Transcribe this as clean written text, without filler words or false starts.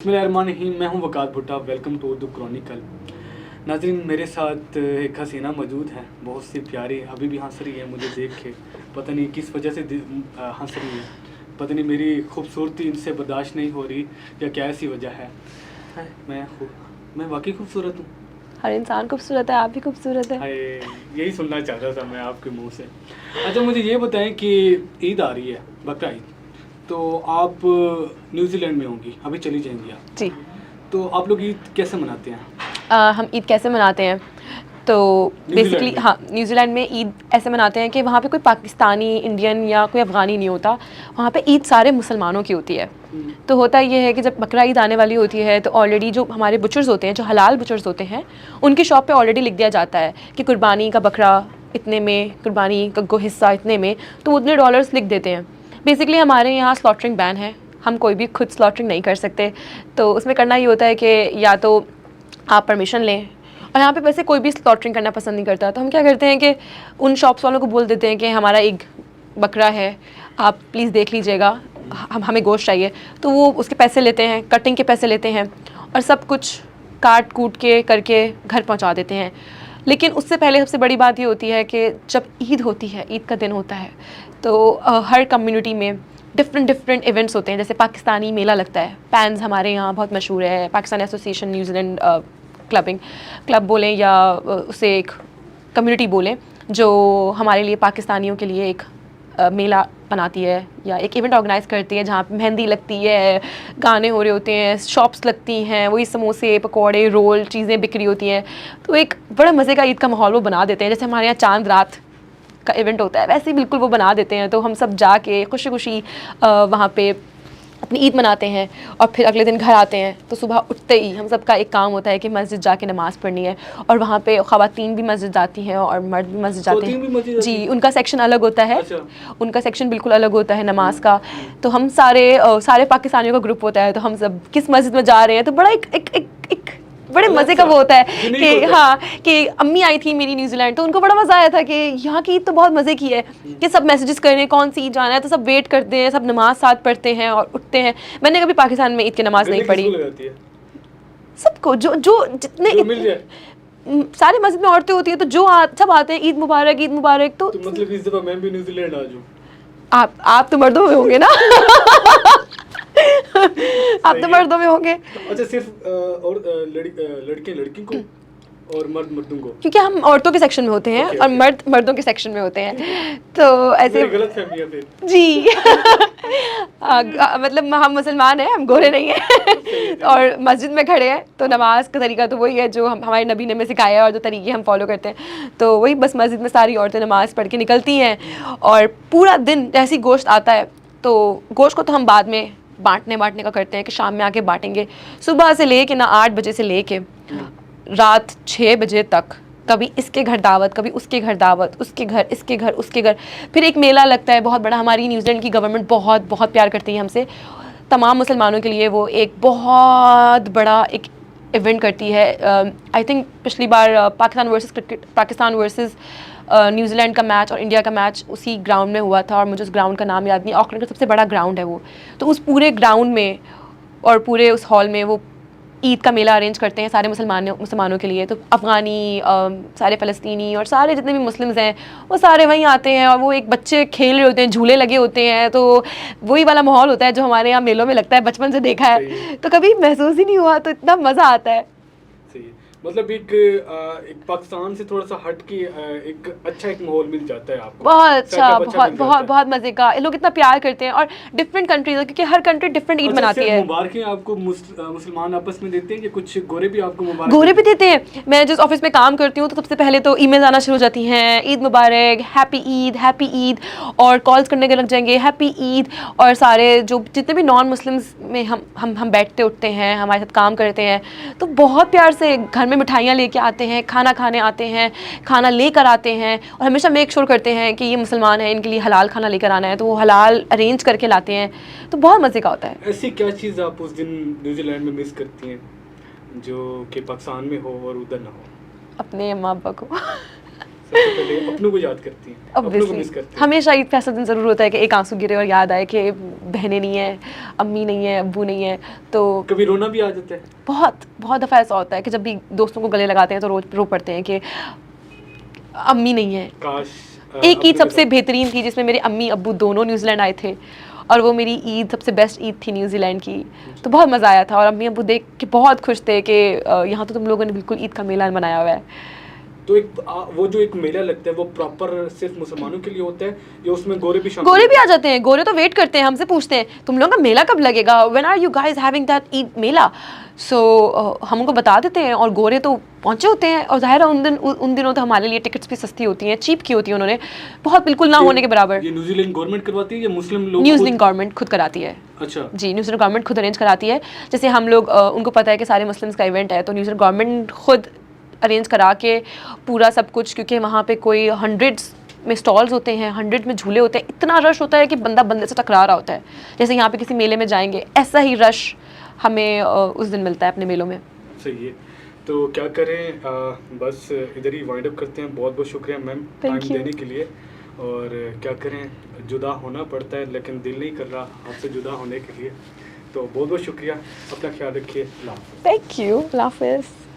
बिस्मिल्लाहिर्रहमानिर्रहीम। मैं हूं Wakat Bhutta. Welcome to Urdu chronicle. नाज़रीन, मेरे साथ एक हसीना मौजूद है, बहुत सी प्यारी, अभी भी हंस रही है मुझे देख के। पता नहीं किस वजह से हंस रही है, पता नहीं मेरी खूबसूरती इनसे बर्दाश्त नहीं हो रही या क्या ऐसी वजह है। मैं वाकई खूबसूरत हूँ। हर इंसान खूबसूरत है, आप भी खूबसूरत है। यही सुनना चाहता था मैं आपके मुंह से। अच्छा, मुझे ये बताएं कि ईद आ रही है, बकरा ईद, तो आप न्यूजीलैंड में होंगी, अभी चली जाएंगी आप, जी। तो आप लोग ईद कैसे मनाते हैं? हम ईद कैसे मनाते हैं तो बेसिकली न्यूजीलैंड में ईद ऐसे मनाते हैं कि वहाँ पे कोई पाकिस्तानी, इंडियन या कोई अफ़गानी नहीं होता। वहाँ पे ईद सारे मुसलमानों की होती है। तो होता ये है कि जब बकरा ईद आने वाली होती है तो ऑलरेडी जो हमारे बुचर्स होते हैं, जो हलाल बुचर्स होते हैं, उनकी शॉप पे ऑलरेडी लिख दिया जाता है कि कुर्बानी का बकरा इतने में, कुर्बानी का हिस्सा इतने में, तो उतने डॉलर्स लिख देते हैं। बेसिकली हमारे यहाँ स्लॉटरिंग बैन है, हम कोई भी खुद स्लॉटरिंग नहीं कर सकते। तो उसमें करना ये होता है कि या तो आप परमिशन लें, और यहाँ पे वैसे कोई भी स्लॉटरिंग करना पसंद नहीं करता, तो हम क्या करते हैं कि उन शॉप्स वालों को बोल देते हैं कि हमारा एक बकरा है, आप प्लीज़ देख लीजिएगा, हमें गोश्त चाहिए। तो वो उसके पैसे लेते हैं, कटिंग के पैसे लेते हैं, और सब कुछ काट कूट के करके घर पहुँचा देते हैं। लेकिन उससे पहले सबसे बड़ी बात ये होती है कि जब ईद होती है, ईद का दिन होता है, तो हर कम्युनिटी में डिफरेंट इवेंट्स होते हैं। जैसे पाकिस्तानी मेला लगता है, पैन्स हमारे यहाँ बहुत मशहूर है, पाकिस्तान एसोसिएशन न्यूजीलैंड क्लब बोलें या उसे एक कम्युनिटी बोलें, जो हमारे लिए पाकिस्तानियों के लिए एक मेला बनाती है या एक इवेंट ऑर्गेनाइज करती है, जहाँ मेहंदी लगती है, गाने हो रहे होते हैं, शॉप्स लगती हैं, वही समोसे, पकौड़े, रोल, चीज़ें बिक्री होती हैं। तो एक बड़ा मज़े का ईद का माहौल वो बना देते हैं। जैसे हमारे यहाँ चांद रात का इवेंट होता है, वैसे ही बिल्कुल वो बना देते हैं। तो हम सब जाके खुशी खुशी वहाँ पे अपनी ईद मनाते हैं, और फिर अगले दिन घर आते हैं। तो सुबह उठते ही हम सब का एक काम होता है कि मस्जिद जाके नमाज़ पढ़नी है, और वहाँ पे ख़वातीन भी मस्जिद जाती हैं और मर्द भी मस्जिद जाते हैं। जी, उनका सेक्शन अलग होता है। अच्छा। उनका सेक्शन बिल्कुल अलग होता है नमाज का। तो हम सारे पाकिस्तानियों का ग्रुप होता है, तो हम सब किस मस्जिद में जा रहे हैं, तो बड़ा एक बड़े मज़े का वो होता है कि कि अम्मी आई थी मेरी न्यूजीलैंड, तो उनको बड़ा मज़ा आया था कि यहाँ की ईद तो बहुत मज़े की है, कि सब मैसेजेस कर रहे हैं कौन सी ईद जाना है, तो सब वेट करते हैं, सब नमाज साथ पढ़ते हैं और उठते हैं। मैंने कभी पाकिस्तान में ईद की नमाज नहीं पढ़ी। सबको जो जो जितने सारी मस्जिद में औरतें होती है, तो जो सब आते हैं, ईद मुबारक, ईद मुबारक। तो मतलब इस दफ़ा मैं भी न्यूजीलैंड आ जाऊँ। आप तो मर्दों में होंगे ना। आप तो मर्दों में होंगे। अच्छा, सिर्फ और लड़के लड़की को और मर्द मर्दों को, क्योंकि हम औरतों के सेक्शन में होते हैं और मर्द मर्दों के सेक्शन में होते हैं, तो ऐसे गलत फहमी है फिर। जी। मतलब हम मुसलमान हैं, हम गोरे नहीं हैं। और मस्जिद में खड़े हैं, तो नमाज का तरीका तो वही है जो हमारे नबी ने हमें सिखाया है, और जो तरीके हम फॉलो करते हैं, तो वही बस मस्जिद में सारी औरतें नमाज पढ़ के निकलती हैं। और पूरा दिन जैसे ही गोश्त आता है, तो गोश्त को तो हम बाद में बांटने का करते हैं कि शाम में आके बांटेंगे। सुबह से ले के ना 8 बजे से ले के रात 6 बजे तक, कभी इसके घर दावत, कभी उसके घर दावत, उसके घर, इसके घर, उसके घर। फिर एक मेला लगता है बहुत बड़ा। हमारी न्यूजीलैंड की गवर्नमेंट बहुत बहुत प्यार करती है हमसे। तमाम मुसलमानों के लिए वो एक बहुत बड़ा एक इवेंट करती है। आई थिंक पिछली बार पाकिस्तान वर्सेस न्यूजीलैंड का मैच और इंडिया का मैच उसी ग्राउंड में हुआ था, और मुझे उस ग्राउंड का नाम याद नहीं। ऑकलैंड का सबसे बड़ा ग्राउंड है वो। तो उस पूरे ग्राउंड में और पूरे उस हॉल में वो ईद का मेला अरेंज करते हैं सारे मुसलमानों के लिए। तो अफ़गानी, सारे फ़लस्तीनी और सारे जितने भी मुस्लिम्स हैं, वो सारे वहीं आते हैं, और वो एक बच्चे खेल रहे होते हैं, झूले लगे होते हैं। तो वही वाला माहौल होता है जो हमारे यहाँ मेलों में लगता है, बचपन से देखा है, तो कभी महसूस ही नहीं हुआ, तो इतना मज़ा आता है। मतलब एक पाकिस्तान से थोड़ा सा हट के एक अच्छा एक माहौल मिल जाता है आपको। बहुत अच्छा, बहुत मजे का। लोग इतना प्यार करते हैं, और डिफरेंट कंट्रीज, क्योंकि हर कंट्री डिफरेंट ईद मनाती है। मुबारकें आपको मुसलमान आपस में देते हैं कि कुछ गोरे भी आपको मुबारक? गोरे भी देते हैं। मैं जिस ऑफिस में काम करती हूँ, तो सबसे पहले तो ईमेल आना शुरू हो जाती हैं, ईद मुबारक, हैप्पी ईद, और कॉल्स करने के लग जाएंगे, हैप्पी ईद। और सारे जो जितने भी नॉन मुस्लिम्स में हम बैठते उठते हैं, हमारे साथ काम करते हैं, तो बहुत प्यार से घर में मिठाइयाँ लेके आते हैं, खाना खाने आते हैं, खाना लेकर आते हैं, और हमेशा मेक श्योर करते हैं कि ये मुसलमान हैं, इनके लिए हलाल खाना लेकर आना है, तो वो हलाल अरेंज करके लाते हैं। तो बहुत मज़े का होता है। ऐसी क्या चीज़ आप उस दिन न्यूजीलैंड में मिस करती हैं जो कि पाकिस्तान में हो और उधर ना हो? अपने अम्मा अब्बा को। सबसे पहले अपनों को याद करती हैं, अपनों को मिस Obviously, करती हैं। हमेशा ईद पे ऐसा दिन ज़रूर होता है कि एक आंसू गिरे और याद आए कि बहनें नहीं है, अम्मी नहीं है, अब्बू नहीं है। तो कभी रोना भी आ जाता है? बहुत बहुत दफ़ा ऐसा होता है कि जब भी दोस्तों को गले लगाते हैं तो रोज रो पड़ते हैं कि अम्मी नहीं है। काश एक ईद अपनों के सबसे साथ- बेहतरीन थी जिसमें मेरे अम्मी अब्बू दोनों न्यूजीलैंड आए थे, और वो मेरी ईद सबसे बेस्ट ईद थी न्यूजीलैंड की। तो बहुत मज़ा आया था और अम्मी अब्बू देख के बहुत खुश थे कि यहाँ तो तुम लोगों ने बिल्कुल ईद का मेला मनाया हुआ है। तो वो जो एक मेला लगता है वो प्रॉपर सिर्फ मुसलमानों के लिए होता है या उसमें गोरे भी शामिल गोरे भी होते आ जाते हैं, गोरे तो वेट करते हैं, हमसे पूछते हैं तुम लोगों का मेला कब लगेगा, when are you guys having that Eid mela. So हम उनको बता देते हैं और गोरे तो पहुंचे होते हैं, और जाहिर है उन दिनों तो हमारे लिए टिकट्स भी सस्ती होती हैं, चीप की होती हैं उन्होंने, बहुत बिल्कुल ना हैं? होने के बराबर। ये न्यूजीलैंड गवर्नमेंट करवाती है या मुस्लिम लोग न्यूजीलैंड गवर्नमेंट खुद कराती है। अच्छा, जी, न्यूजीलैंड गवर्नमेंट खुद अरेंज कराती है। जैसे हम लोग उनको पता है कि सारे मुस्लिम्स का इवेंट है, तो न्यूजीलैंड गवर्नमेंट खुद अरेंज करा के पूरा सब कुछ, क्योंकि वहाँ पे कोई हंड्रेड्स में स्टॉल्स होते हैं, 100 में झूले होते हैं, इतना रश होता है कि बंदा बंदे से टकरा रहा होता है। जैसे यहाँ पे किसी मेले में जाएंगे, ऐसा ही रश हमें उस दिन मिलता है अपने मेलों में। सही है। तो क्या करें, बस इधर ही वाइंड अप करते हैं। बहुत बहुत शुक्रिया मैम टाइम Thank you. देने के लिए। और क्या करें, जुदा होना पड़ता है लेकिन दिल नहीं कर रहा आपसे जुदा होने के लिए। तो बहुत बहुत शुक्रिया, अपना ख्याल रखिए। अल्लाह हाफ़िज़। थैंक यू, अल्लाह हाफ़िज़।